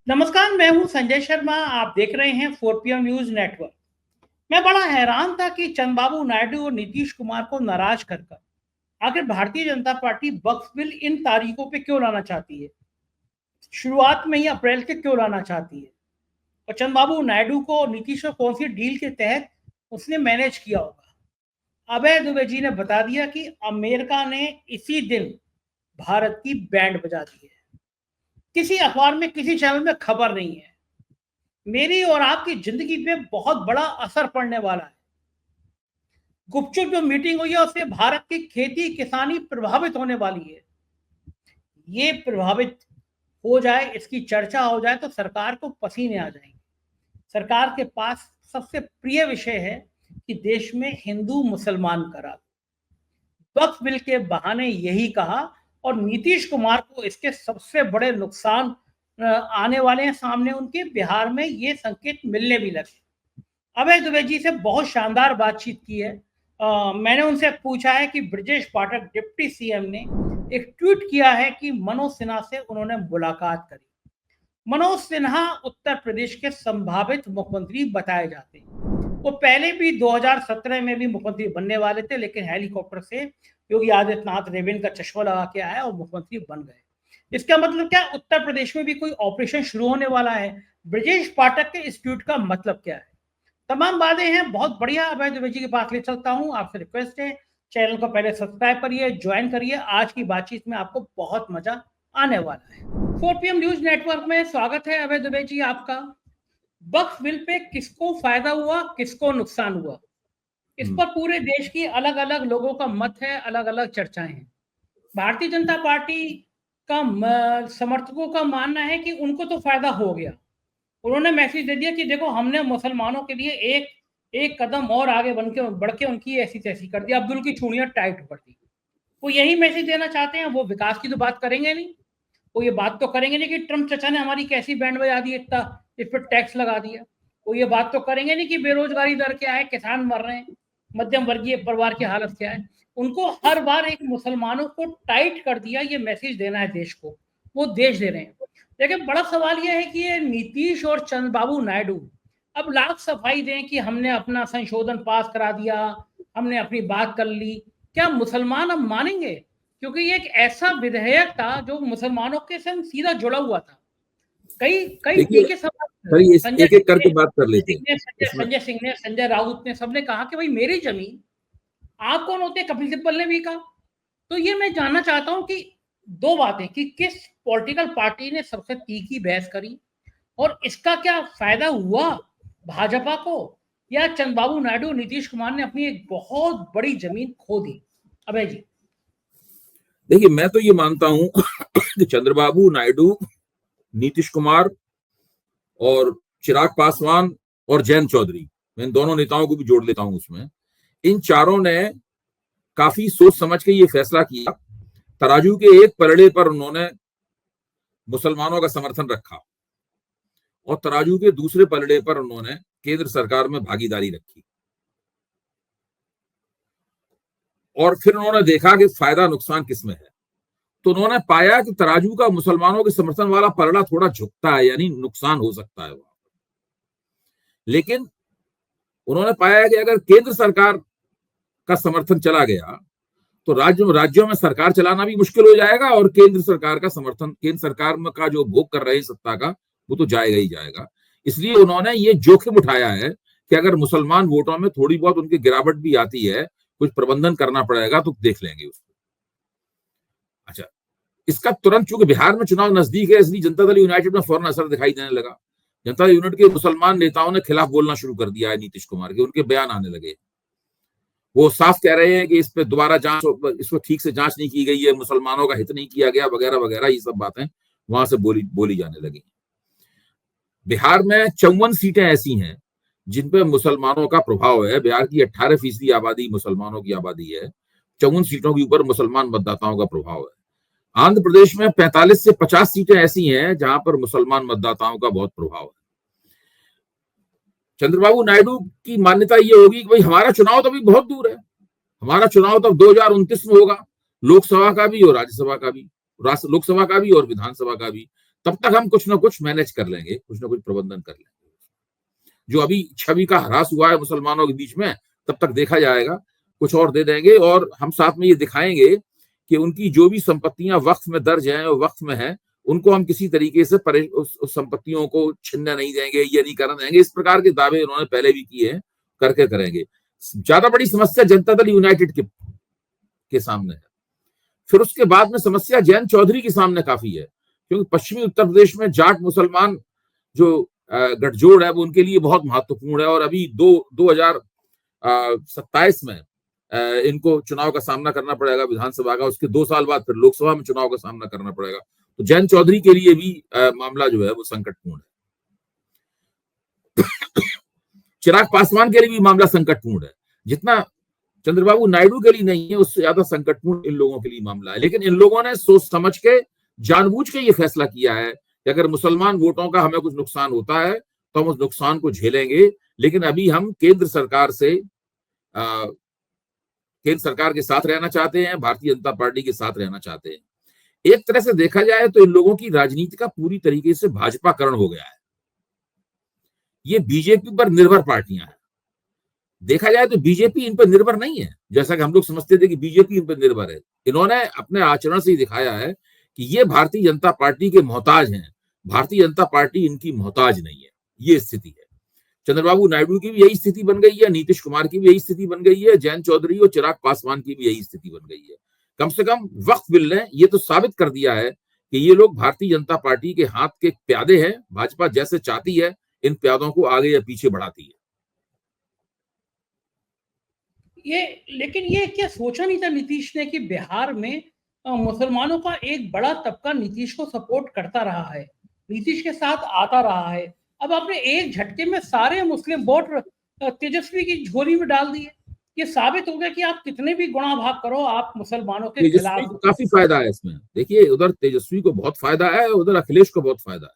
नमस्कार, मैं हूं संजय शर्मा। आप देख रहे हैं 4 PM न्यूज नेटवर्क। मैं बड़ा हैरान था कि चंद्रबाबू नायडू और नीतीश कुमार को नाराज कर आखिर भारतीय जनता पार्टी वक्फ बिल इन तारीखों पे क्यों लाना चाहती है, शुरुआत में ही अप्रैल के क्यों लाना चाहती है। और चंद्रबाबू नायडू को और नीतीश को कौन सी डील के तहत उसने मैनेज किया होगा। अभय दुबे जी ने बता दिया कि अमेरिका ने इसी दिन भारत की बैंड बजा दी है। किसी अखबार में, किसी चैनल में खबर नहीं है। मेरी और आपकी जिंदगी पे बहुत बड़ा असर पड़ने वाला है। गुपचुप जो मीटिंग हुई है उससे भारत की खेती किसानी प्रभावित होने वाली है। ये प्रभावित हो जाए, इसकी चर्चा हो जाए तो सरकार को पसीने आ जाएंगे। सरकार के पास सबसे प्रिय विषय है कि देश में हिंदू मुसलमान करा दो। वक्फ बिल के बहाने यही कहा और नीतीश कुमार को इसके सबसे बड़े नुकसान आने वाले हैं सामने उनके। बिहार में ये संकेत मिलने भी लगे। अभय दुबे जी से बहुत शानदार बातचीत की है। मैंने उनसे पूछा है कि ब्रजेश पाठक डिप्टी सीएम ने एक ट्वीट किया है कि मनोज सिन्हा से उन्होंने मुलाकात करी। मनोज सिन्हा उत्तर प्रदेश के संभावित मुख्यमंत्री बताए जाते हैं। वो पहले भी 2017 में भी मुख्यमंत्री बनने वाले थे, लेकिन हेलीकॉप्टर से योगी आदित्यनाथ रेवेन का चश्मा लगा के आया और मुख्यमंत्री बन गए। इसका मतलब क्या, उत्तर प्रदेश में भी कोई ऑपरेशन शुरू होने वाला है? ब्रजेश पाठक के इस ट्वीट का मतलब क्या है? तमाम बातें हैं, बहुत बढ़िया। अभय दुबे जी के पास ले चलता हूं। आपसे रिक्वेस्ट है, चैनल को पहले सब्सक्राइब करिए, ज्वाइन करिए। आज की बातचीत में आपको बहुत मजा आने वाला है। 4 PM न्यूज नेटवर्क में स्वागत है अभय दुबे जी आपका। वक्फ बिल पे किसको फायदा हुआ, किसको नुकसान हुआ, इस पर पूरे देश की अलग अलग लोगों का मत है, अलग अलग चर्चाएं हैं। भारतीय जनता पार्टी का समर्थकों का मानना है कि उनको तो फायदा हो गया। उन्होंने मैसेज दे दिया कि देखो, हमने मुसलमानों के लिए एक एक कदम और आगे बढ़ के उनकी ऐसी तैसी कर दी, अब्दुल की चूड़ियां टाइट कर दी। वो यही मैसेज देना चाहते हैं। वो विकास की तो बात करेंगे नहीं। वो ये बात तो करेंगे नहीं कि ट्रम्प चचा ने हमारी कैसी बैंड बजा दी, इतना इस पर टैक्स लगा दिया। वो ये बात तो करेंगे नहीं कि बेरोजगारी दर क्या है, किसान मर रहे हैं, मध्यम वर्गीय परिवार की हालत क्या है। उनको हर बार एक मुसलमानों को टाइट कर दिया, ये मैसेज देना है देश को। वो देश दे रहे हैं। लेकिन बड़ा सवाल यह है कि ये नीतीश और चंद्रबाबू नायडू अब लाख सफाई दें कि हमने अपना संशोधन पास करा दिया, हमने अपनी बात कर ली। क्या मुसलमान अब मानेंगे? क्योंकि ये एक ऐसा विधेयक था जो मुसलमानों के संग सीधा जुड़ा हुआ था। कई कई टीके एक एक करके बात कर लेते हैं। संजय सिंह ने, संजय राउत ने, सबने कहा कि भाई मेरी जमीन, आप कौन होते हैं? कपिल सिब्बल ने भी कहा। तो ये मैं जानना चाहता हूं कि दो बातें, कि किस पॉलिटिकल पार्टी ने सबसे तीखी बहस करी और इसका क्या फायदा हुआ भाजपा को, या चंद्रबाबू नायडू, नीतीश कुमार ने अपनी एक बहुत बड़ी जमीन खो दी। अभय जी। देखिए, मैं तो ये मानता हूं कि चंद्रबाबू नायडू, नीतीश कुमार और चिराग पासवान और जयंत चौधरी, मैं इन दोनों नेताओं को भी जोड़ लेता हूं उसमें, इन चारों ने काफी सोच समझ के ये फैसला किया। तराजू के एक पलड़े पर उन्होंने मुसलमानों का समर्थन रखा और तराजू के दूसरे पलड़े पर उन्होंने केंद्र सरकार में भागीदारी रखी। और फिर उन्होंने देखा कि फायदा नुकसान किसमें है। तो उन्होंने पाया कि तराजू का मुसलमानों के समर्थन वाला पलड़ा थोड़ा झुकता है, यानी नुकसान हो सकता है वहां। लेकिन उन्होंने पाया कि अगर केंद्र सरकार का समर्थन चला गया तो राज्यों में सरकार चलाना भी मुश्किल हो जाएगा और केंद्र सरकार का समर्थन, केंद्र सरकार में का जो भोग कर रहे हैं सत्ता का, वो तो जाएगा ही जाएगा। इसलिए उन्होंने ये जोखिम उठाया है कि अगर मुसलमान वोटों में थोड़ी बहुत उनकी गिरावट भी आती है, कुछ प्रबंधन करना पड़ेगा तो देख लेंगे उसको। अच्छा, इसका तुरंत, चूंकि बिहार में चुनाव नजदीक है, इसलिए जनता दल यूनाइटेड में फौरन असर दिखाई देने लगा। जनता दल यूनाइटेड के मुसलमान नेताओं ने खिलाफ बोलना शुरू कर दिया है नीतीश कुमार के, उनके बयान आने लगे। वो साफ कह रहे हैं कि इस पे दोबारा जांच, इसको ठीक से जांच नहीं की गई है, मुसलमानों का हित नहीं किया गया, वगैरह वगैरह, ये सब बातें वहां से बोली जाने लगी। बिहार में 54 सीटें ऐसी हैं जिन पे मुसलमानों का प्रभाव है। बिहार की 18% आबादी मुसलमानों की आबादी है। 54 सीटों के ऊपर मुसलमान मतदाताओं का प्रभाव है। आंध्र प्रदेश में 45 से 50 सीटें ऐसी हैं जहां पर मुसलमान मतदाताओं का बहुत प्रभाव है। चंद्रबाबू नायडू की मान्यता ये होगी कि भाई हमारा चुनाव तो अभी बहुत दूर है, हमारा चुनाव तो 2029 में होगा, लोकसभा का भी और राज्यसभा का भी, लोकसभा का भी और विधानसभा का भी। तब तक हम कुछ ना कुछ मैनेज कर लेंगे, कुछ ना कुछ प्रबंधन कर लेंगे। जो अभी छवि का ह्रास हुआ है मुसलमानों के बीच में, तब तक देखा जाएगा, कुछ और दे देंगे और हम साथ में ये दिखाएंगे कि उनकी जो भी संपत्तियां वक्फ में दर्ज हैं और वक्फ में हैं, उनको हम किसी तरीके से उस संपत्तियों को छीनने नहीं देंगे, ये नहीं करने देंगे। इस प्रकार के दावे उन्होंने पहले भी किए हैं, करके करेंगे। ज्यादा बड़ी समस्या जनता दल यूनाइटेड के सामने है। फिर उसके बाद में समस्या जैन चौधरी के सामने काफी है, क्योंकि पश्चिमी उत्तर प्रदेश में जाट मुसलमान जो गठजोड़ है वो उनके लिए बहुत महत्वपूर्ण है और अभी 2027 में इनको चुनाव का सामना करना पड़ेगा विधानसभा का, उसके 2 साल बाद फिर लोकसभा में चुनाव का सामना करना पड़ेगा। तो जैन चौधरी के लिए भी मामला जो है वो संकटपूर्ण है। चिराग पासवान के लिए भी मामला संकटपूर्ण है। जितना चंद्रबाबू नायडू के लिए नहीं है, उससे ज्यादा संकटपूर्ण इन लोगों के लिए मामला है। लेकिन इन लोगों ने सोच समझ के, जानबूझ के ये फैसला किया है कि अगर मुसलमान वोटों का हमें कुछ नुकसान होता है तो हम उस नुकसान को झेलेंगे, लेकिन अभी हम केंद्र सरकार के साथ रहना चाहते हैं, भारतीय जनता पार्टी के साथ रहना चाहते हैं। एक तरह से देखा जाए तो इन लोगों की राजनीति का पूरी तरीके से भाजपाकरण हो गया है। ये बीजेपी पर निर्भर पार्टियां हैं। देखा जाए तो बीजेपी इन पर निर्भर नहीं है, जैसा कि हम लोग समझते थे कि बीजेपी इन पर निर्भर है। इन्होंने अपने आचरण से ही दिखाया है कि ये भारतीय जनता पार्टी के मोहताज हैं, भारतीय जनता पार्टी इनकी मोहताज नहीं है। ये स्थिति है। चंद्रबाबू नायडू की भी यही स्थिति बन गई है, नीतीश कुमार की भी यही स्थिति बन गई है, जैन चौधरी और चिराग पासवान की भी यही स्थिति बन गई है। कम से कम वक्फ बिल ने ये तो साबित कर दिया है कि ये लोग भारतीय जनता पार्टी के हाथ के प्यादे हैं। भाजपा जैसे चाहती है इन प्यादों को आगे या पीछे बढ़ाती है। लेकिन ये क्या सोचा नहीं था नीतीश ने कि बिहार में मुसलमानों का एक बड़ा तबका नीतीश को सपोर्ट करता रहा है, नीतीश के साथ आता रहा है। अब आपने एक झटके में सारे मुस्लिम वोट तेजस्वी की झोली में डाल दिए। ये साबित हो गया कि आप कितने भी गुणा भाग करो, आप मुसलमानों के खिलाफ। को काफी फायदा है इसमें। देखिए, उधर तेजस्वी को बहुत फायदा है, उधर अखिलेश को बहुत फायदा है।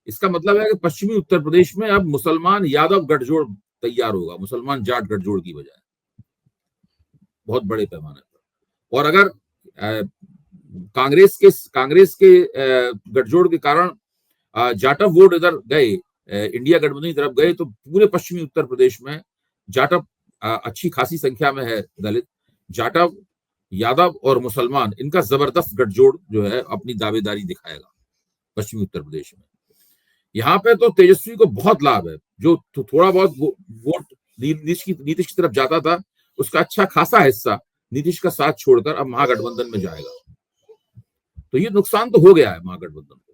इसका मतलब है कि पश्चिमी उत्तर प्रदेश में अब मुसलमान यादव गठजोड़ तैयार होगा, मुसलमान जाट गठजोड़ की बजाय, बहुत बड़े पैमाने पर। और अगर कांग्रेस के गठजोड़ के कारण जाटव वोट इधर गए, इंडिया गठबंधन की तरफ गए, तो पूरे पश्चिमी उत्तर प्रदेश में जाटव अच्छी खासी संख्या में है। दलित, जाटव, यादव और मुसलमान, इनका जबरदस्त गठजोड़ जो है अपनी दावेदारी दिखाएगा पश्चिमी उत्तर प्रदेश में। यहाँ पे तो तेजस्वी को बहुत लाभ है। जो थोड़ा बहुत वोट नीतीश की तरफ जाता था, उसका अच्छा खासा हिस्सा नीतीश का साथ छोड़कर अब महागठबंधन में जाएगा। तो ये नुकसान तो हो गया है महागठबंधन को।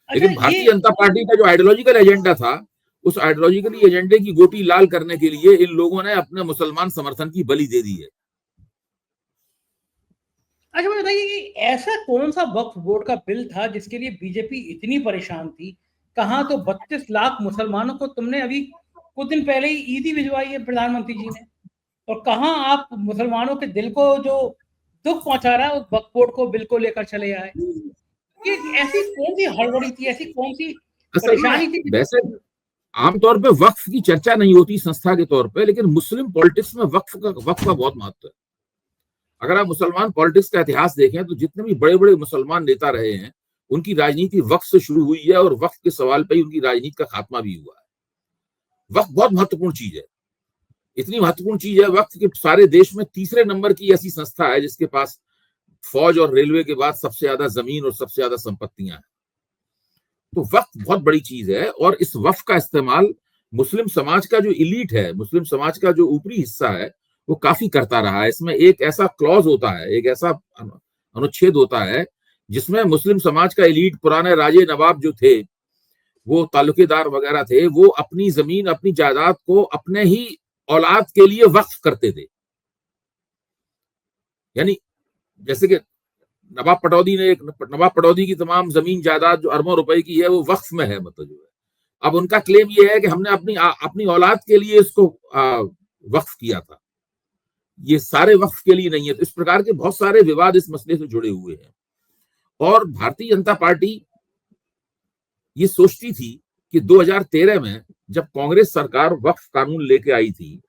लेकिन भारतीय जनता पार्टी का जो आइडियोलॉजिकल एजेंडा था, उस आइडियोलॉजिकल एजेंडे की गोटी लाल करने के लिए इन लोगों ने अपने मुसलमान समर्थन की बलि दे दी है। अच्छा, मुझे बताइए कि ऐसा कौन सा वक्फ बोर्ड का बिल था जिसके लिए बीजेपी इतनी परेशान थी? कहाँ तो 32 लाख मुसलमानों को तुमने अभी कुछ दिन पहले ही ईदी भिजवाई है प्रधानमंत्री जी ने, और कहाँ आप मुसलमानों के दिल को जो दुख पहुंचा रहा है उस वक्फ बोर्ड को बिल को लेकर चले आए। ये ऐसी कौन सी हड़बड़ी थी, ऐसी कौन सी परेशानी थी? वैसे आमतौर पे वक्फ की चर्चा नहीं होती संस्था के तौर पे, लेकिन मुस्लिम पॉलिटिक्स में वक्फ का बहुत महत्व है। अगर आप मुसलमान पॉलिटिक्स का इतिहास देखें तो जितने भी बड़े बड़े मुसलमान नेता रहे हैं, उनकी राजनीति वक्फ से शुरू हुई है और वक्फ के सवाल पे ही उनकी राजनीति का खात्मा भी हुआ है। वक्फ बहुत महत्वपूर्ण चीज है, इतनी महत्वपूर्ण चीज है वक्फ के सारे देश में तीसरे नंबर की ऐसी संस्था है जिसके पास फौज और रेलवे के बाद सबसे ज्यादा जमीन और सबसे ज्यादा संपत्तियां हैं। तो वक्फ बहुत बड़ी चीज है और इस वक्फ का इस्तेमाल मुस्लिम समाज का जो इलीट है, मुस्लिम समाज का जो ऊपरी हिस्सा है, वो काफी करता रहा है। इसमें एक ऐसा क्लॉज होता है, एक ऐसा अनुच्छेद होता है जिसमें मुस्लिम समाज का एलीट, पुराने राजे नवाब जो थे, वो तालुकेदार वगैरह थे, वो अपनी जमीन, अपनी जायदाद को अपने ही औलाद के लिए वक्फ करते थे। यानी जैसे कि नवाब पटौदी की तमाम जमीन जायदाद जो अरबों रुपए की है, वो वक्फ में है। मतलब जो है, अब उनका क्लेम ये है कि हमने अपनी औलाद के लिए इसको वक्फ किया था, ये सारे वक्फ के लिए नहीं है। तो इस प्रकार के बहुत सारे विवाद इस मसले से जुड़े हुए हैं। और भारतीय जनता पार्टी ये सोचती थी कि 2013 में जब कांग्रेस सरकार वक्फ कानून लेके आई थी,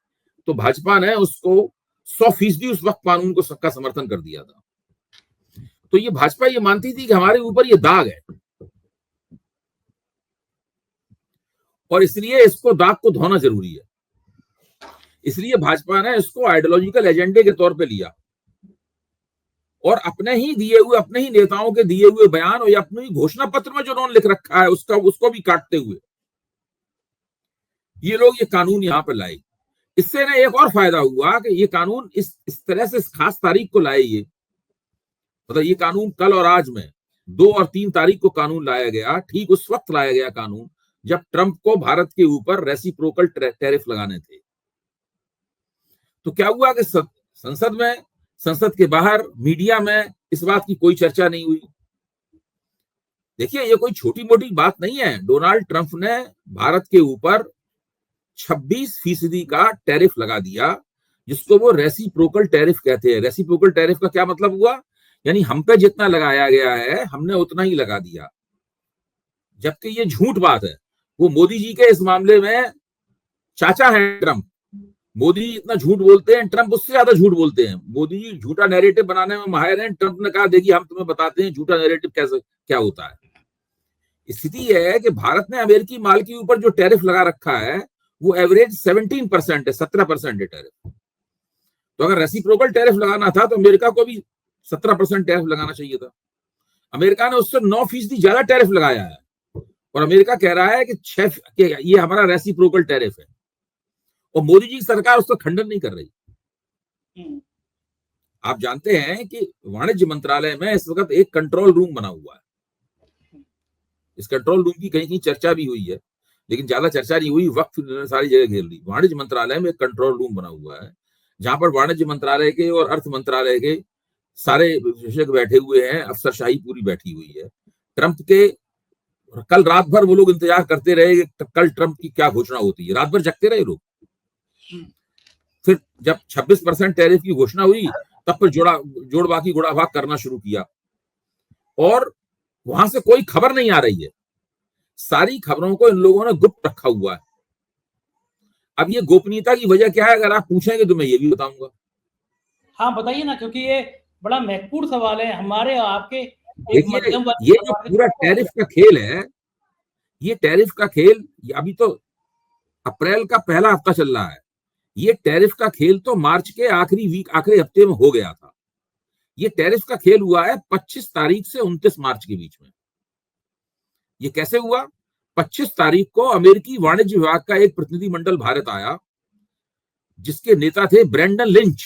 तो भाजपा ने उसको 100% उस वक्फ कानून का समर्थन कर दिया था। तो ये भाजपा ये मानती थी कि हमारे ऊपर ये दाग है और इसलिए इसको दाग को धोना जरूरी है। इसलिए भाजपा ने इसको आइडियोलॉजिकल एजेंडे के तौर पे लिया और अपने ही दिए हुए, अपने ही नेताओं के दिए हुए बयान और अपने घोषणा पत्र में जो उन्होंने लिख रखा है उसको भी काटते हुए ये लोग ये कानून यहां पर लाए। इससे ना एक और फायदा हुआ कि ये कानून इस तरह से इस खास तारीख को लाए, ये मतलब ये कानून कल और आज में 2 और 3 तारीख को कानून लाया गया, ठीक उस वक्त लाया गया कानून जब ट्रंप को भारत के ऊपर रेसिप्रोकल टैरिफ लगाने थे। तो क्या हुआ कि संसद में, संसद के बाहर, मीडिया में इस बात की कोई चर्चा नहीं हुई। देखिए ये कोई छोटी मोटी बात नहीं है। डोनाल्ड ट्रंप ने भारत के ऊपर 26% का टैरिफ लगा दिया, जिसको वो रेसिप्रोकल टैरिफ कहते हैं। रेसिप्रोकल टैरिफ का क्या मतलब हुआ, यानी हम पे जितना लगाया गया है हमने उतना ही लगा दिया, जबकि ये झूठ बात है। वो मोदी जी के इस मामले में चाचा है ट्रंप। मोदी जी इतना झूठ बोलते हैं, ट्रंप उससे ज्यादा झूठ बोलते हैं। मोदी जी झूठा नैरेटिव बनाने में माहिर हैं। ट्रंप ने कहा देखिए हम तुम्हें बताते हैं झूठा नैरेटिव कैसे क्या होता है। स्थिति यह है कि भारत ने अमेरिकी माल के ऊपर जो टैरिफ लगा रखा है वो एवरेज 17% है, 17% है टैरिफ। तो अगर रेसिप्रोकल टैरिफ लगाना था तो अमेरिका को भी 17% टैरिफ लगाना चाहिए था। अमेरिका ने उससे 9% ज्यादा टैरिफ लगाया है और अमेरिका कह रहा है कि ये हमारा रेसिप्रोकल टैरिफ है और मोदी जी की सरकार उसका खंडन नहीं कर रही। आप जानते हैं कि वाणिज्य मंत्रालय में इस वक्त एक कंट्रोल रूम बना हुआ है। इस कंट्रोल रूम की कहीं कहीं चर्चा भी हुई है, लेकिन ज्यादा चर्चा नहीं हुई, वक्त सारी जगह घेर ली। वाणिज्य मंत्रालय में एक कंट्रोल रूम बना हुआ है जहां पर वाणिज्य मंत्रालय के और अर्थ मंत्रालय के सारे विशेषज्ञ बैठे हुए हैं, अफसरशाही पूरी बैठी हुई है। ट्रंप के कल रात भर वो लोग इंतजार करते रहे कि कल ट्रंप की क्या घोषणा होती है। रात भर जगते रहे लोग। फिर जब 26% टैरिफ की घोषणा हुई तब फिर जोड़ बाकी गुड़ा भाग करना शुरू किया और वहां से कोई खबर नहीं आ रही है। सारी खबरों को इन लोगों ने गुप्त रखा हुआ है। अब ये गोपनीयता की वजह क्या है अगर आप पूछेंगे तो मैं ये भी बताऊंगा। हाँ बताइए ना, क्योंकि ये बड़ा महत्वपूर्ण सवाल है हमारे आपके। देखिए ये जो पूरा टैरिफ का खेल है, ये टैरिफ का खेल अभी तो अप्रैल का पहला हफ्ता चल रहा है। ये टैरिफ का खेल तो मार्च के आखिरी हफ्ते में हो गया था। ये टैरिफ का खेल हुआ है 25 तारीख से 29 मार्च के बीच में। ये कैसे हुआ? 25 तारीख को अमेरिकी वाणिज्य विभाग का एक प्रतिनिधिमंडल भारत आया जिसके नेता थे ब्रेंडन लिंच।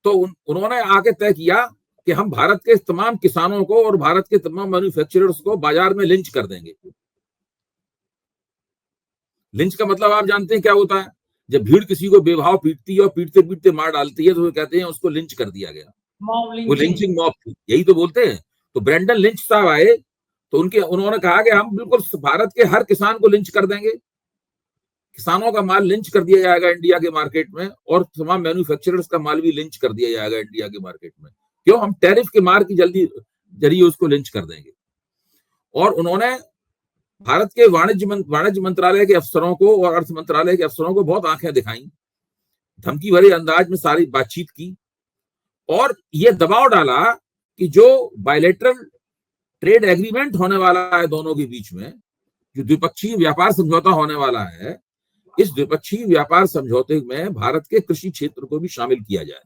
तो उन्होंने आके तय किया कि हम भारत के तमाम किसानों को और भारत के तमाम मैन्युफैक्चरर्स को बाजार में लिंच कर देंगे। लिंच का मतलब आप जानते हैं क्या होता है? जब भीड़ किसी को बेभाव पीटती है और पीटते पीटते मार डालती है तो वो कहते हैं उसको लिंच कर दिया गया, वो लिंचिंग मॉब थी, यही तो बोलते हैं। तो ब्रेंडन लिंच साहब आए तो उन्होंने कहा कि हम बिल्कुल भारत के हर किसान को लिंच कर देंगे, किसानों का माल लिंच कर दिया जाएगा इंडिया के मार्केट में और तमाम मैन्युफैक्चरर्स का माल भी लिंच कर दिया जाएगा इंडिया के मार्केट में। क्यों? हम टैरिफ के मार की जरिए उसको लिंच कर देंगे। और उन्होंने भारत के वाणिज्य मंत्रालय के अफसरों को और अर्थ मंत्रालय के अफसरों को बहुत आंखें दिखाई, धमकी भरे अंदाज में सारी बातचीत की और यह दबाव डाला कि जो बायलैटरल ट्रेड एग्रीमेंट होने वाला है दोनों के बीच में, जो द्विपक्षीय व्यापार समझौता होने वाला है, इस द्विपक्षीय व्यापार समझौते में भारत के कृषि क्षेत्र को भी शामिल किया जाए।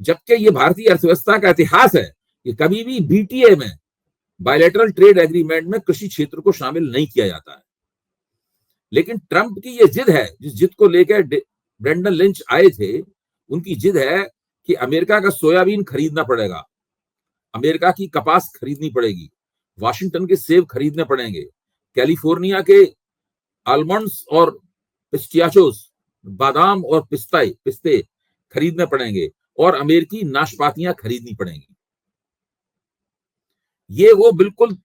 जबकि ये भारतीय अर्थव्यवस्था का इतिहास है कि कभी भी बीटीए में, बायलैटरल ट्रेड एग्रीमेंट में, कृषि क्षेत्र को शामिल नहीं किया जाता है। लेकिन ट्रंप की ये जिद है, जिस जिद को लेकर ब्रेंडन लिंच आए थे, उनकी जिद है कि अमेरिका का सोयाबीन खरीदना पड़ेगा, अमेरिका की कपास खरीदनी पड़ेगी, वाशिंगटन के सेब खरीदने पड़ेंगे, कैलिफोर्निया के आलमंड्स और पिस्टियाचोस, बादाम और पिस्ते खरीदने पड़ेंगे और अमेरिकी नाशपातियां खरीदनी पड़ेंगी। ये वो बिल्कुल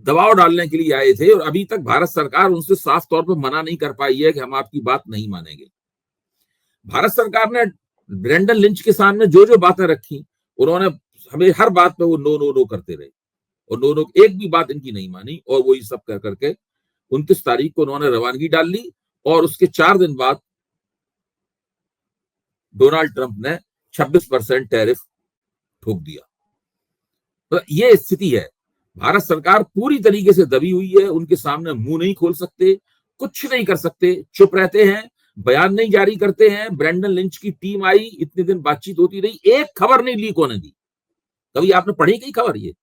दबाव डालने के लिए आए थे और अभी तक भारत सरकार उनसे साफ तौर पर मना नहीं कर पाई है कि हम आपकी बात नहीं मानेंगे। भारत सरकार ने ब्रेंडन लिंच के सामने जो जो बातें रखी, उन्होंने हमें हर बात पे वो नो नो नो करते रहे और नो एक भी बात इनकी नहीं मानी और वो ये सब कर करके 29 तारीख को उन्होंने रवानगी डाल ली और उसके 4 दिन बाद डोनाल्ड ट्रंप ने 26% टैरिफ ठोक दिया। तो ये स्थिति है। भारत सरकार पूरी तरीके से दबी हुई है, उनके सामने मुंह नहीं खोल सकते, कुछ नहीं कर सकते, चुप रहते हैं, बयान नहीं जारी करते हैं। ब्रेंडन लिंच की टीम आई, इतने दिन बातचीत होती रही, एक खबर नहीं लीक होने दी। कभी आपने पढ़ी कई खबर? ये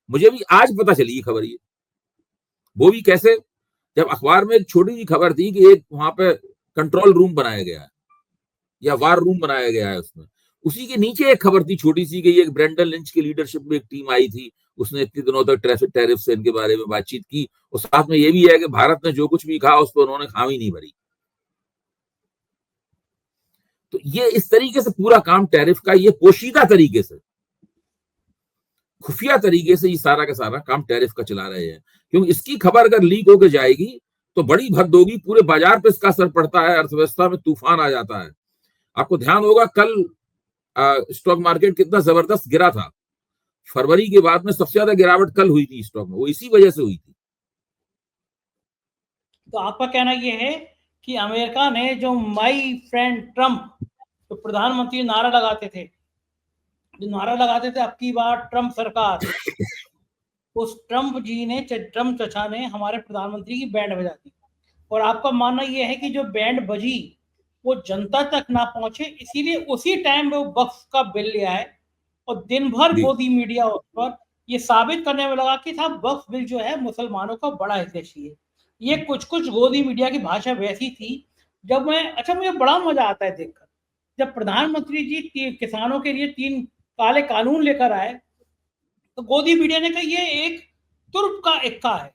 मुझे भी आज पता चली ये खबर। ये वो भी कैसे, जब अखबार में एक छोटी सी खबर थी कि एक वहां पे कंट्रोल रूम बनाया गया है या वार रूम बनाया गया है, उसमें उसी के नीचे एक खबर थी छोटी सी कि एक ब्रेंडन लिंच की लीडरशिप में एक टीम आई थी, उसने इतने दिनों तक ट्रैफिक टैरिफ से इनके बारे में बातचीत की, और साथ में ये भी है कि भारत ने जो कुछ भी कहा उस पर उन्होंने खामी नहीं भरी। तो ये इस तरीके से पूरा काम टैरिफ का, ये पोशीदा तरीके से, खुफिया तरीके से ये सारा का सारा काम टैरिफ का चला रहे हैं, क्योंकि इसकी खबर अगर लीक होकर जाएगी तो बड़ी भद्द होगी, पूरे बाजार पे इसका असर पड़ता है, अर्थव्यवस्था में तूफान आ जाता है। आपको ध्यान होगा कल स्टॉक मार्केट कितना जबरदस्त गिरा था। फरवरी के बाद में सबसे ज्यादा गिरावट कल हुई थी स्टॉक में, वो इसी वजह से हुई थी। तो आपका कहना यह है कि अमेरिका ने जो माई फ्रेंड ट्रम्प, तो प्रधानमंत्री नारा लगाते थे, अब की बार ट्रम्प सरकार, उस ट्रम्प जी ने, ट्रम्प चचा ने हमारे प्रधानमंत्री की बैंड बजा दी। और आपका मानना यह है कि जो बैंड बजी वो जनता तक ना पहुंचे, इसीलिए उसी टाइम वो वक्फ का बिल ले आए, और दिन भर गोदी मीडिया उस पर ये साबित करने में लगा कि साहब वक्फ बिल जो है मुसलमानों का बड़ा हितैषी है। ये कुछ गोदी मीडिया की भाषा वैसी थी। जब मुझे बड़ा मजा आता है देखकर, जब प्रधानमंत्री जी किसानों के लिए 3 काले कानून लेकर आए, तो गोदी मीडिया ने कहा ये एक तुर्क का इक्का है।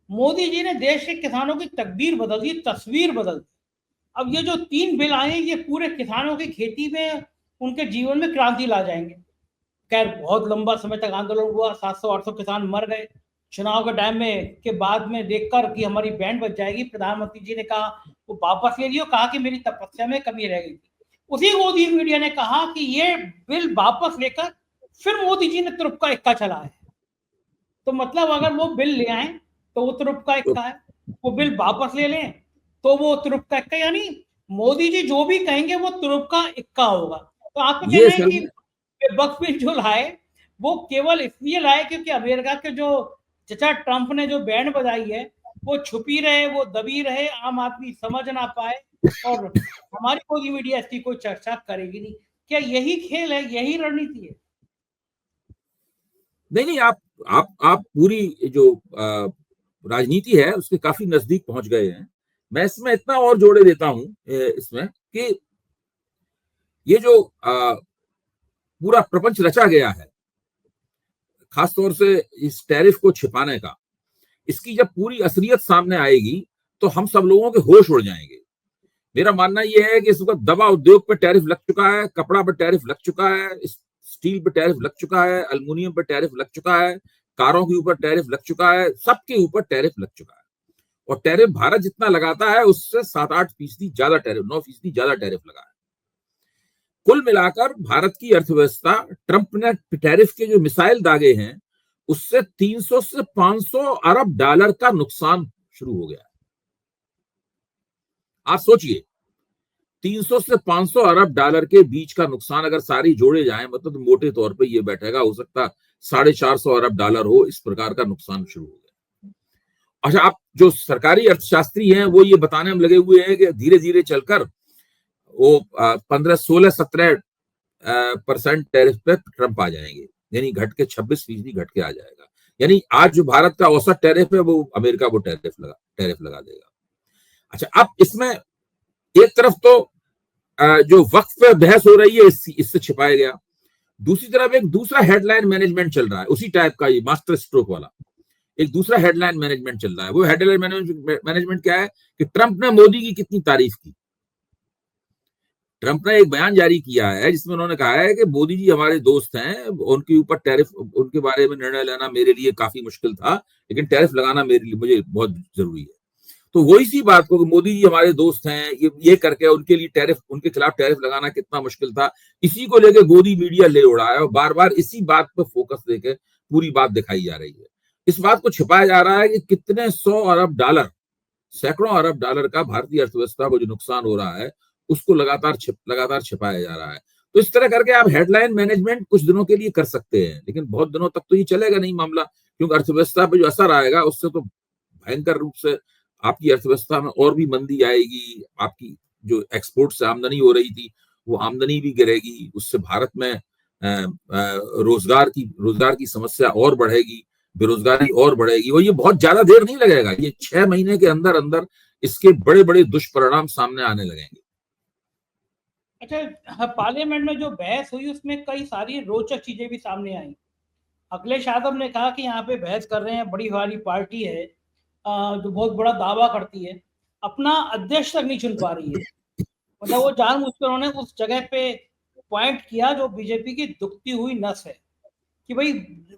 मोदी जी ने देश के किसानों की तकदीर बदल दी, तस्वीर बदल दी। अब ये जो 3 बिल आए, ये पूरे किसानों की खेती में, उनके जीवन में क्रांति ला जाएंगे। खैर बहुत लंबा समय तक आंदोलन हुआ, 700-800 किसान मर गए। चुनाव के टाइम में के बाद में देखकर कि हमारी बैंड बच जाएगी, प्रधानमंत्री जी ने कहा वो वापस ले लियो, कहा कि मेरी तपस्या में कमी रह गई थी। उसी मोदी मीडिया ने कहा कि ये बिल वापस लेकर फिर मोदी जी ने तुर्क का इक्का चला है। तो मतलब अगर वो बिल ले आए तो वो तुर्क का इक्का है, वो बिल वापस ले लें तो वो तुर्क का इक्का, यानी मोदी जी जो भी कहेंगे वो तुर्क का इक्का होगा। तो आपको कहना है कि वक्फ बिल जो लाए वो केवल इसलिए लाए क्योंकि अमेरिका के जो चचा ट्रंप ने जो बैंड बजाई है वो छुपी रहे, वो दबी रहे, आम आदमी समझ ना पाए, और हमारी मोदी मीडिया इसकी कोई चर्चा करेगी नहीं। क्या यही खेल है, यही रणनीति है? नहीं, आप पूरी जो राजनीति है उसके काफी नजदीक पहुंच गए हैं। मैं इसमें इतना और जोड़े देता हूं इसमें कि ये जो पूरा प्रपंच रचा गया है, खासतौर से इस टैरिफ को छिपाने का, इसकी जब पूरी असलियत सामने आएगी तो हम सब लोगों के होश उड़ जाएंगे। मेरा मानना यह है कि इस वक्त दवा उद्योग पर टैरिफ लग चुका है, कपड़ा पर टैरिफ लग चुका है, स्टील पर टैरिफ लग चुका है, अल्युमिनियम पर टैरिफ लग चुका है, कारों के ऊपर टैरिफ लग चुका है, सबके ऊपर टैरिफ लग चुका है। और टैरिफ भारत जितना लगाता है उससे 7-8% ज्यादा टैरिफ, 9% ज्यादा टैरिफ लगा है। कुल मिलाकर भारत की अर्थव्यवस्था, ट्रंप ने टैरिफ के जो मिसाइल दागे हैं उससे 300 से 500 अरब डॉलर का नुकसान शुरू हो गया है। आप सोचिए 300 से 500 अरब डॉलर के बीच का नुकसान अगर सारी जोड़े जाएं, मतलब तो मोटे तौर पे ये बैठेगा, हो सकता 450 अरब डॉलर हो, इस प्रकार का नुकसान शुरू हो गया। अच्छा, आप जो सरकारी अर्थशास्त्री हैं वो ये बताने में लगे हुए हैं कि धीरे धीरे चलकर वो 15, 16, 17% टैरिफ पे ट्रंप आ जाएंगे, यानी घट के 26% घट के आ जाएगा। यानी आज जो भारत का औसत टैरिफ है वो अमेरिका वो टैरिफ लगा देगा। अच्छा, अब इसमें एक तरफ तो जो वक्फ पे बहस हो रही है इससे छिपाया गया, दूसरी तरफ एक दूसरा हेडलाइन मैनेजमेंट चल रहा है, उसी टाइप का, ये मास्टर स्ट्रोक वाला एक दूसरा हेडलाइन मैनेजमेंट चल रहा है। वो हेडलाइन मैनेजमेंट क्या है कि ट्रंप ने मोदी की कितनी तारीफ की। ट्रंप ने एक बयान जारी किया है जिसमें उन्होंने कहा है कि मोदी जी हमारे दोस्त हैं, उनके ऊपर टैरिफ, उनके बारे में निर्णय लेना मेरे लिए काफी मुश्किल था, लेकिन टैरिफ लगाना मुझे बहुत जरूरी है। तो वही सी बात को, मोदी जी हमारे दोस्त हैं, ये करके उनके लिए टैरिफ, उनके खिलाफ टैरिफ लगाना कितना मुश्किल था, इसी को लेकर गोदी मीडिया ले उड़ा है और बार बार इसी बात पर फोकस देके पूरी बात दिखाई जा रही है। इस बात को छिपाया जा रहा है कि कितने 100 अरब डॉलर, सैकड़ों अरब डॉलर का भारतीय अर्थव्यवस्था को जो नुकसान हो रहा है उसको लगातार छिपाया जा रहा है। तो इस तरह करके आप हेडलाइन मैनेजमेंट कुछ दिनों के लिए कर सकते हैं, लेकिन बहुत दिनों तक तो ये चलेगा नहीं मामला, क्योंकि अर्थव्यवस्था पे जो असर आएगा उससे तो भयंकर रूप से आपकी अर्थव्यवस्था में और भी मंदी आएगी। आपकी जो एक्सपोर्ट से आमदनी हो रही थी वो आमदनी भी गिरेगी, उससे भारत में रोजगार की समस्या और बढ़ेगी, बेरोजगारी और बढ़ेगी। और ये बहुत ज्यादा देर नहीं लगेगा, ये 6 महीने के अंदर अंदर इसके बड़े बड़े दुष्परिणाम सामने आने लगेंगे। अच्छा, पार्लियामेंट में जो बहस हुई उसमें कई सारी रोचक चीजें भी सामने आई। अखिलेश यादव ने कहा कि यहाँ पे बहस कर रहे हैं, बड़ी वाली पार्टी है जो बहुत बड़ा दावा करती है, अपना अध्यक्ष तक नहीं चुन पा रही है। मतलब वो जानबूझकर उन्होंने उस जगह पे पॉइंट किया जो बीजेपी की दुखती हुई नस है, कि भाई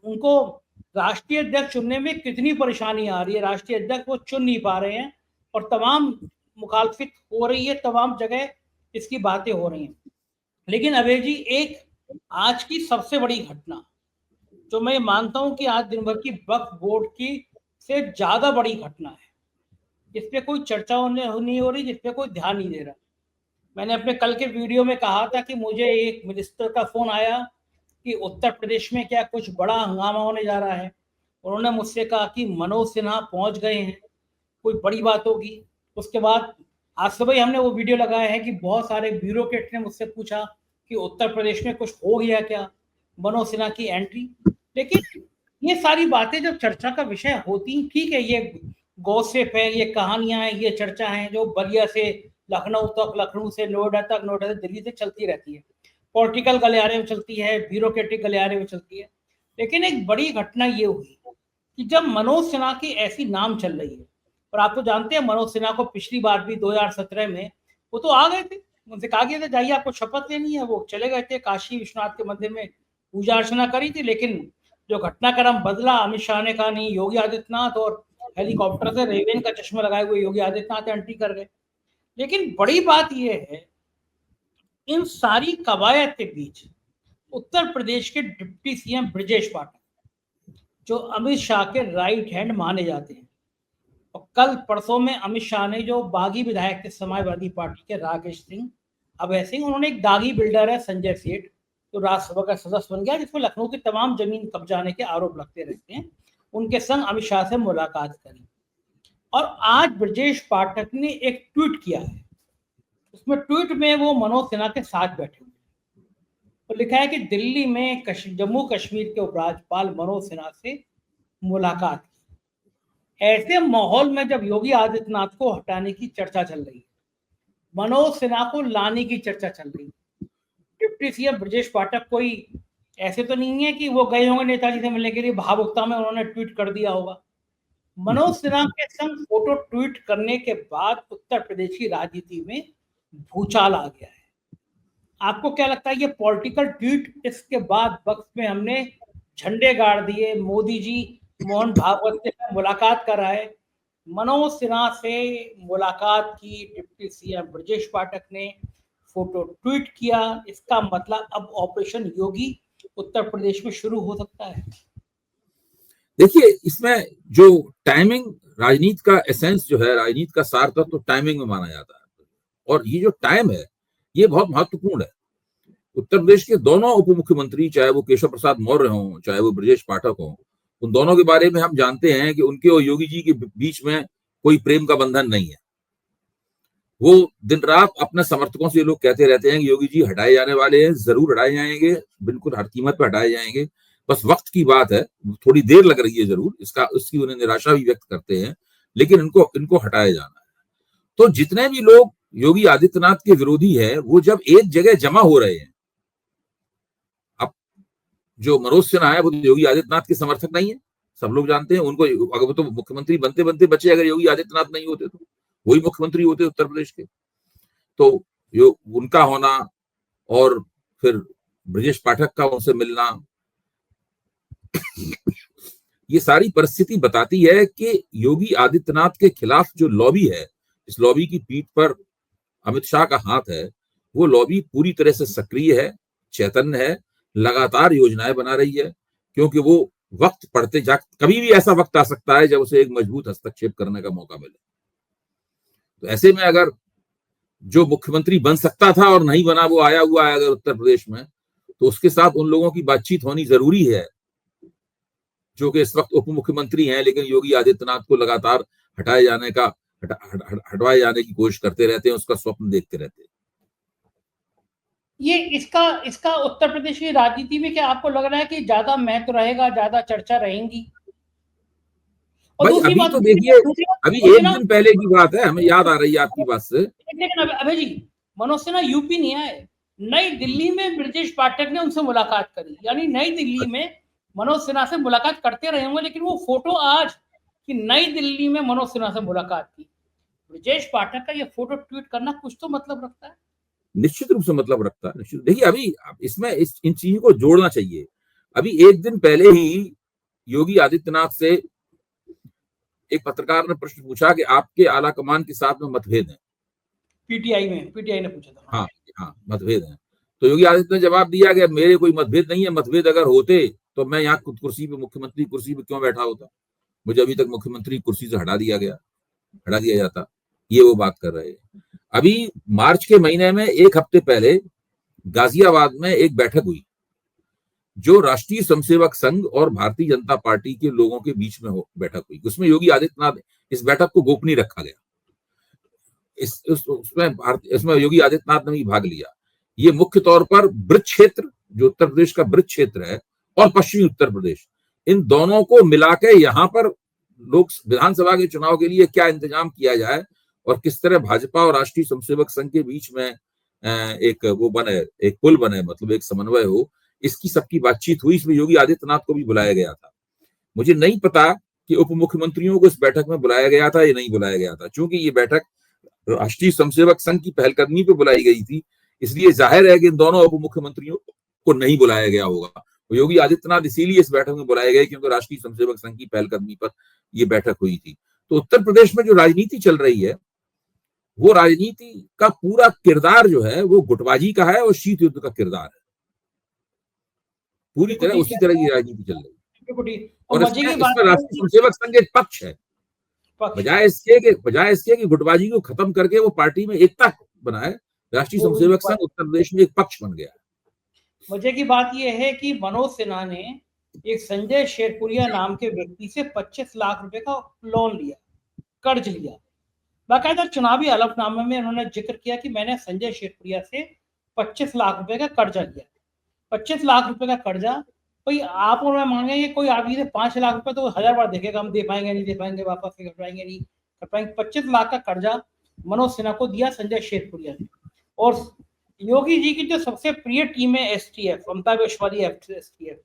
उनको राष्ट्रीय अध्यक्ष चुनने में कितनी परेशानी आ रही है, राष्ट्रीय अध्यक्ष वो चुन नहीं पा रहे हैं और तमाम मुखालफत हो रही है, तमाम जगह इसकी बातें हो रही हैं। लेकिन अभय जी, एक आज की सबसे बड़ी घटना जो मैं मानता हूं कि आज दिन भर की वक्फ बोर्ड की से ज्यादा बड़ी घटना है, जिस पे कोई चर्चा नहीं हो रही, जिस पे कोई ध्यान नहीं दे रहा। मैंने अपने कल के वीडियो में कहा था कि मुझे एक मिनिस्टर का फोन आया कि उत्तर प्रदेश में क्या कुछ बड़ा हंगामा होने जा रहा है। उन्होंने मुझसे कहा कि मनोज सिन्हा पहुंच गए हैं, कोई बड़ी बात होगी। उसके बाद आज सुबह ही हमने वो वीडियो लगाया है कि बहुत सारे ब्यूरोक्रेट ने मुझसे पूछा कि उत्तर प्रदेश में कुछ हो गया क्या, मनोज सिन्हा की एंट्री। लेकिन ये सारी बातें जब चर्चा का विषय होती, ठीक है, ये गॉसिप है, ये कहानियां हैं, ये चर्चा है जो बलिया से लखनऊ तक, लखनऊ से नोएडा तक, नोएडा से दिल्ली तक चलती रहती है, पॉलिटिकल गलियारे में चलती है, ब्यूरोक्रेटिक गलियारे में चलती है। लेकिन एक बड़ी घटना ये हुई कि जब मनोज सिन्हा की ऐसी नाम चल रही है, और आप तो जानते हैं मनोज सिन्हा को पिछली बार भी 2017 में वो तो आ गए थे, उनसे कहा गया था जाइए आपको शपथ लेनी है, वो चले गए थे, काशी विश्वनाथ के मंदिर में पूजा अर्चना करी थी। लेकिन जो घटनाक्रम बदला, अमित शाह ने कहा नहीं, योगी आदित्यनाथ, और हेलीकॉप्टर से रेवेन का चश्मा लगाए हुए योगी आदित्यनाथ एंट्री कर गए। लेकिन बड़ी बात यह है, इन सारी कवायद के बीच उत्तर प्रदेश के डिप्टी सीएम ब्रजेश पाठक, जो अमित शाह के राइट हैंड माने जाते हैं, और कल परसों में अमित शाह ने जो बागी विधायक थे समाजवादी पार्टी के राकेश सिंह, अभय सिंह, उन्होंने एक दागी बिल्डर है संजय सेठ तो राज्यसभा का सदस्य बन गया, जिसमें लखनऊ की तमाम जमीन कब्जाने के आरोप लगते रहते हैं, उनके संग अमित शाह से मुलाकात करी। और आज ब्रजेश पाठक ने एक ट्वीट किया है, उसमें ट्वीट में वो मनोज सिन्हा के साथ बैठे हुए तो लिखा है कि दिल्ली में जम्मू कश्मीर के उपराज्यपाल मनोज सिन्हा से मुलाकात की। ऐसे माहौल में जब योगी आदित्यनाथ को हटाने की चर्चा चल रही है, मनोज सिन्हा को लाने की चर्चा चल रही है, डिप्टी सीएम ब्रजेश पाठक कोई ऐसे तो नहीं है कि वो गए होंगे नेताजी से मिलने के लिए, भावुकता में उन्होंने ट्वीट कर दिया होगा। मनोज सिन्हा के संग फोटो ट्वीट करने के बाद उत्तर प्रदेश की राजनीति में भूचाल आ गया है। आपको क्या लगता है, ये पॉलिटिकल ट्वीट, इसके बाद वक्त में हमने झंडे गाड़ दिए, मोदी जी मोहन भागवत से मुलाकात कराए, मनोज सिन्हा से मुलाकात की डिप्टी सीएम ब्रजेश पाठक ने, फोटो ट्वीट किया, इसका मतलब अब ऑपरेशन योगी उत्तर प्रदेश में शुरू हो सकता है। देखिए, इसमें जो टाइमिंग, राजनीति का एसेंस जो है, राजनीति का सार तत्व तो टाइमिंग में माना जाता है, और ये जो टाइम है ये बहुत महत्वपूर्ण है। उत्तर प्रदेश के दोनों उप मुख्यमंत्री, चाहे वो केशव प्रसाद मौर्य हों, चाहे वो ब्रजेश पाठक हों, उन दोनों के बारे में हम जानते हैं कि उनके और योगी जी के बीच में कोई प्रेम का बंधन नहीं है। वो दिन रात अपने समर्थकों से ये लोग कहते रहते हैं कि योगी जी हटाए जाने वाले हैं, जरूर हटाए जाएंगे, बिल्कुल हर कीमत पर हटाए जाएंगे, बस वक्त की बात है, थोड़ी देर लग रही है जरूर, इसकी उन्हें निराशा भी व्यक्त करते हैं, लेकिन इनको हटाया जाना है। तो जितने भी लोग योगी आदित्यनाथ के विरोधी हैं, वो जब एक जगह जमा हो रहे हैं, अब जो मनोज सिन्हा है वो तो योगी आदित्यनाथ के समर्थक नहीं है, सब लोग जानते हैं उनको। अगर वो तो मुख्यमंत्री बनते बनते बचे, अगर योगी आदित्यनाथ नहीं होते तो वही मुख्यमंत्री होते उत्तर प्रदेश के। तो उनका होना और फिर ब्रजेश पाठक का उनसे मिलना, ये सारी परिस्थिति बताती है कि योगी आदित्यनाथ के खिलाफ जो लॉबी है, इस लॉबी की पीठ पर अमित शाह का हाथ है, वो लॉबी पूरी तरह से सक्रिय है, चैतन्य है, लगातार योजनाएं बना रही है, क्योंकि वो वक्त पड़ते कभी भी ऐसा वक्त आ सकता है जब उसे एक मजबूत हस्तक्षेप करने का मौका मिले। तो ऐसे में अगर जो मुख्यमंत्री बन सकता था और नहीं बना, वो आया हुआ है अगर उत्तर प्रदेश में, तो उसके साथ उन लोगों की बातचीत होनी जरूरी है जो कि इस वक्त उप मुख्यमंत्री हैं, लेकिन योगी आदित्यनाथ को लगातार हटाए जाने का हटवाए जाने की कोशिश करते रहते हैं, उसका स्वप्न देखते रहते हैं। ये इसका उत्तर प्रदेश की राजनीति में क्या आपको लग रहा है कि ज्यादा महत्व रहेगा, ज्यादा चर्चा रहेंगी? और भाई अभी तो देखिए, अभी एक दिन पहले की बात है, हमें याद आ रही है आपकी बात से। लेकिन अभय जी, मनोज सिन्हा यूपी नहीं आए, नई दिल्ली में ब्रजेश पाठक ने उनसे मुलाकात करी, यानी नई दिल्ली में मनोज सिन्हा से मुलाकात करते रहे होंगे, लेकिन वो फोटो आज कि नई दिल्ली में मनोज सिन्हा से मुलाकात की, ब्रजेश पाठक का ये फोटो ट्वीट करना कुछ तो मतलब रखता है। निश्चित रूप से मतलब रखता है, निश्चित। देखिए अभी इसमें इन चीजों को जोड़ना चाहिए। अभी एक दिन पहले ही योगी आदित्यनाथ से एक पत्रकार ने प्रश्न पूछा कि आपके आला कमान के साथ में मतभेद है, पीटीआई ने पूछा था। हाँ मतभेद है। तो योगी आदित्यनाथ ने जवाब दिया कि मेरे कोई मतभेद नहीं है, मतभेद अगर होते तो मैं यहाँ कुर्सी पे, मुख्यमंत्री कुर्सी पे क्यों बैठा होता, मुझे अभी तक मुख्यमंत्री कुर्सी से हटा दिया जाता। ये वो बात कर रहे हैं। अभी मार्च के महीने में एक हफ्ते पहले गाजियाबाद में एक बैठक हुई जो राष्ट्रीय स्वयंसेवक संघ और भारतीय जनता पार्टी के लोगों के बीच में बैठक हुई। उसमें योगी आदित्यनाथ, इस बैठक को गोपनीय रखा गया, इसमें योगी आदित्यनाथ ने भी भाग लिया। ये मुख्य तौर पर ब्रज क्षेत्र, जो उत्तर प्रदेश का ब्रज क्षेत्र है, और पश्चिमी उत्तर प्रदेश, इन दोनों को मिलाकर यहाँ पर लोक विधानसभा के चुनाव के लिए क्या इंतजाम किया जाए और किस तरह भाजपा और राष्ट्रीय स्वयंसेवक संघ के बीच में एक पुल बने, मतलब एक समन्वय हो, इसकी सबकी बातचीत हुई। इसमें योगी आदित्यनाथ को भी बुलाया गया था। मुझे नहीं पता कि उप मुख्यमंत्रियों को इस बैठक में बुलाया गया था या नहीं बुलाया गया था, क्योंकि ये बैठक राष्ट्रीय स्वयंसेवक संघ की पहलकदमी पे बुलाई गई थी, इसलिए जाहिर है कि इन दोनों उप मुख्यमंत्रियों को नहीं बुलाया गया होगा। योगी आदित्यनाथ इसीलिए इस बैठक में बुलाए गए क्योंकि राष्ट्रीय स्वयंसेवक संघ की पहलकदमी पर यह बैठक हुई थी। तो उत्तर प्रदेश में जो राजनीति चल रही है, वो राजनीति का पूरा किरदार जो है वो गुटबाजी का है और शीत युद्ध का किरदार है। पूरी तरह उसी तरह की राजनीति चल रही है। और इसमें राष्ट्रीय स्वयंसेवक संघ एक पक्ष है, बजाय इसके कि गुटबाजी को खत्म करके वो पार्टी में एकता बनाए, राष्ट्रीय स्वयंसेवक संघ उत्तर प्रदेश में एक पक्ष बन गया। मजे की बात यह है कि मनोज सिन्हा ने एक संजय शेरपुरिया नाम के व्यक्ति से 25 लाख रुपए का लोन लिया, कर्ज लिया। बाकायदा चुनावी हलफनामे में उन्होंने जिक्र किया कि मैंने संजय शेरपुरिया से 25 लाख रुपए का कर्जा लिया। 25 लाख रुपए का कर्जा, भाई आप और मैं मांगेंगे, कोई आदमी से 5 लाख रुपए तो 1000 बार देखेगा, हम दे पाएंगे नहीं दे पाएंगे, वापस कर पाएंगे नहीं कर पाएंगे। 25 लाख का कर्जा मनोज सिन्हा को दिया संजय शेरपुरिया ने। और योगी जी की जो सबसे प्रिय टीम है एसटीएफ, ममता वाली एसटीएफ,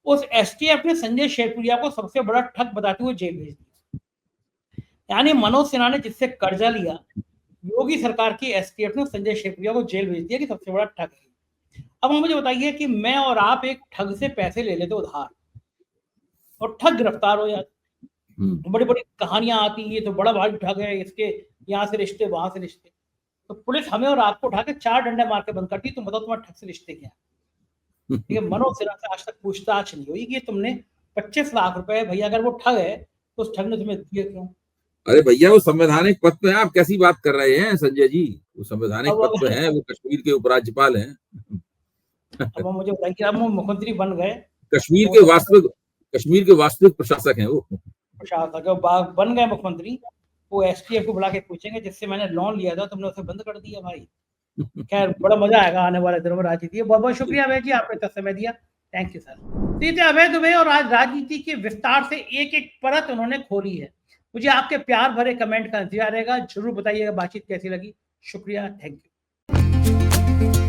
उस एसटीएफ ने संजय शेरपुरिया को सबसे बड़ा ठग बताते हुए जेल भेज दिया। यानी मनोज सिन्हा ने जिससे कर्जा लिया, योगी सरकार की एसटीएफ ने संजय शेरपुरिया को जेल भेज दिया कि सबसे बड़ा ठग है। अब मुझे बताइए कि मैं और आप एक ठग से पैसे ले लेते उधार और ठग गिरफ्तार हो जाते, बड़ी बड़ी कहानियां आती है, तो बड़ा भारी ठग है, इसके यहाँ से रिश्ते वहां से रिश्ते, तो पुलिस हमें और आपको उठा के 4 डंडे मार के बंद करती। तुम बताओ तुम्हारे ठग से रिश्ते क्या? ठीक है, मनोज सिन्हा से आज तक पूछताछ नहीं हुई कि तुमने 25 लाख रुपए, भैया अगर वो ठग है तो उस ठग ने तुम्हें दिए क्यों? अरे भैया वो संवैधानिक पद पे है, आप कैसी बात कर रहे हैं संजय जी? वो संवैधानिक पद पे है, वो कश्मीर के उपराज्यपाल हैं। अब मुझे बताइए, अब वो मुख्यमंत्री बन गए, कश्मीर के वास्तविक प्रशासक हैं, वो प्रशासक बन गए मुख्यमंत्री, वो एसटीएफ को बुला के पूछेंगे जिससे मैंने लोन लिया था तुमने उसे बंद कर दिया भाई। खैर बड़ा मजा आएगा आने वाले दिनों में राजनीति। बहुत बहुत शुक्रिया अभय जी, आपने इतना समय दिया, थैंक यू सर। सीधे अभय दुबे, और आज राजनीति के विस्तार से एक एक परत उन्होंने खोली है। मुझे आपके प्यार भरे कमेंट का इंतजार रहेगा, जरूर बताइएगा बातचीत कैसी लगी। शुक्रिया, थैंक यू।